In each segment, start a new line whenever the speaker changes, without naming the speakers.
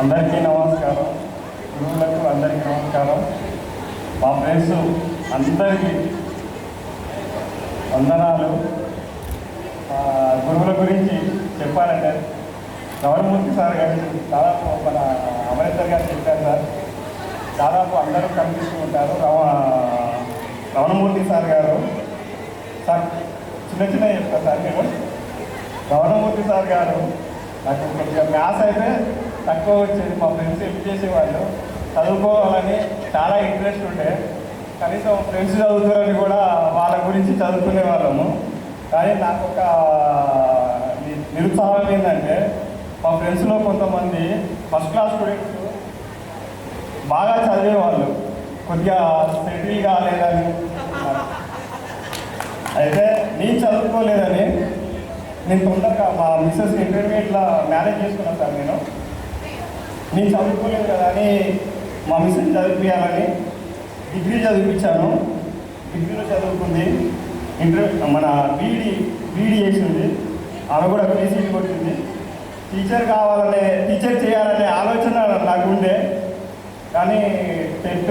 అందరికీ నమస్కారం. గురువులకు అందరికీ నమస్కారం. మా ఫ్రెండ్స్ అందరికీ వందనాలు. గురువుల గురించి చెప్పాలంటే గౌరమూర్తి సార్ గారు దాదాపు మన అమరేందర్ గారు చెప్పారు సార్. దాదాపు అందరూ కనిపిస్తూ ఉంటారు. రమణమూర్తి సార్ గారు సార్ చిన్న చెప్తారు సార్. మేము రమణమూర్తి సార్ గారు నాకు కొద్దిగా మ్యాథ్స్ అయితే తక్కువ వచ్చేది. మా ఫ్రెండ్స్ హెల్ప్ చేసేవాళ్ళు. చదువుకోవాలని చాలా ఇంట్రెస్ట్ ఉండే. కనీసం ఫ్రెండ్స్ చదువుతారని కూడా వాళ్ళ గురించి చదువుకునే వాళ్ళము. కానీ నాకు ఒక నిరుత్సాహం ఏంటంటే మా ఫ్రెండ్స్లో కొంతమంది ఫస్ట్ క్లాస్ స్టూడెంట్స్ బాగా చదివేవాళ్ళు కొద్దిగా సెటిల్ కాలేదని, అయితే నేను చదువుకోలేదని నేను తొందరగా మా మిస్సెస్ ఇంటర్మీడియట్లో మ్యారేజ్ చేసుకున్నాను సార్. నేను చదువుకోలేదు కదా అని మా మిస్సెస్ చదివించాలని డిగ్రీ చదివించాను. డిగ్రీలో చదువుకుంది. మన బీఈడీ చేసింది. ఆమె కూడా పీసీడీ కొట్టింది. టీచర్ చేయాలనే ఆలోచన నాకు ఉండే. కానీ టెట్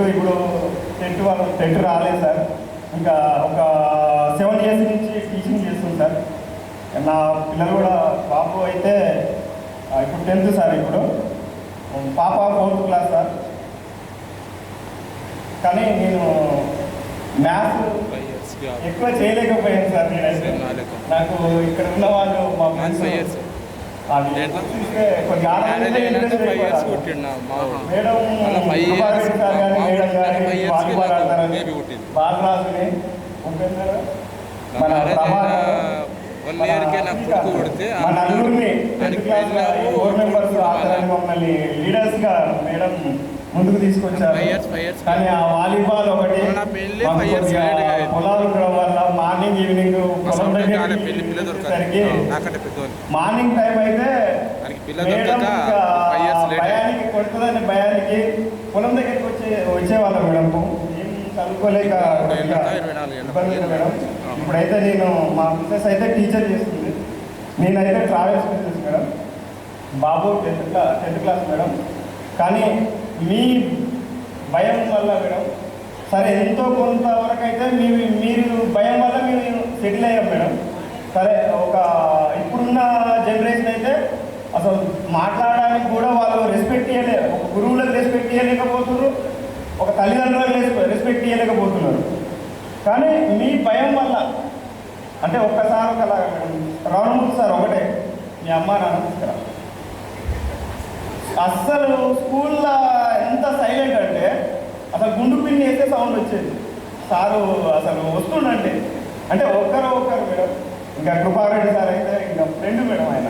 రాలేదు సార్. ఇంకా ఒక 7 years నుంచి టీచింగ్ చేస్తుంది సార్. నా పిల్లలు కూడా బాబు అయితే ఇప్పుడు 10th సార్. ఇప్పుడు పాప 4th క్లాస్ సార్. కానీ నేను మ్యాథ్స్ ఎక్కువ చేయలేకపోయాను సార్. నేనైతే నాకు ఇక్కడ ఉన్న వాళ్ళు మా ఫ్రెండ్స్ చూస్తే కొద్దిగా మేడం వాలీబాల్ ఆడతారని బాలరాజుని మన మా నలుగురిని 4 members ఆడతారని మమ్మల్ని లీడర్స్గా మేడం ముందుకు తీసుకొచ్చారు. కానీ ఆ వాలీబాల్ ఒకటి పొలాలు ఉండడం వల్ల మార్నింగ్ ఈవినింగ్ పొలం దగ్గరికి మార్నింగ్ టైం అయితే భయానికి కొడుతుందని భయానికి పొలం దగ్గరికి వచ్చేవాళ్ళం మేడం. ఏం చదువుకోలేక ఇబ్బంది మేడం. ఇప్పుడైతే నేను మా బిజినెస్ అయితే టీచర్ చేస్తుంది. నేనైతే ట్రావెల్స్ బిజినెస్ మేడం. బాబు 10th క్లాస్ మేడం. కానీ మీ భయం వల్ల మేడం సరే ఎంతో కొంతవరకు అయితే మీరు భయం వల్ల మేము సెటిల్ అయ్యాం మేడం. సరే ఇప్పుడున్న జనరేషన్ అయితే అసలు మాట్లాడడానికి కూడా వాళ్ళు రెస్పెక్ట్ ఇవ్వలేదు. ఒక గురువులకు రెస్పెక్ట్ ఇవ్వలేకపోతున్నారు, ఒక తల్లిదండ్రులకు రెస్పెక్ట్ ఇవ్వలేకపోతున్నారు. కానీ మీ భయం వల్ల అంటే ఒక్కసారి ఒకలాగా మేడం. రమణమూర్తి సార్ ఒకటే మీ అమ్మ నాన్న తీసుకురా. అస్సలు స్కూల్లో ఎంత సైలెంట్ అంటే అసలు గుండు పిన్ని వేస్తే సౌండ్ వచ్చేది. సారు అసలు వస్తుండండి అంటే ఒక్కరు మేడం. ఇంకా కృపారెడ్డి సార్ అయితే ఇంకా ఫ్రెండ్ మేడం. ఆయన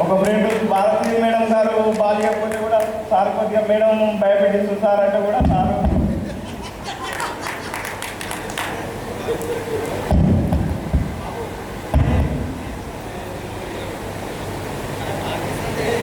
ఒక ఫ్రెండ్. భారతీయ మేడం గారు బాగాలేకపోతే కూడా సార్ కొద్దిగా మేడం భయపెట్టిస్తూ సార్ అంటే కూడా సారు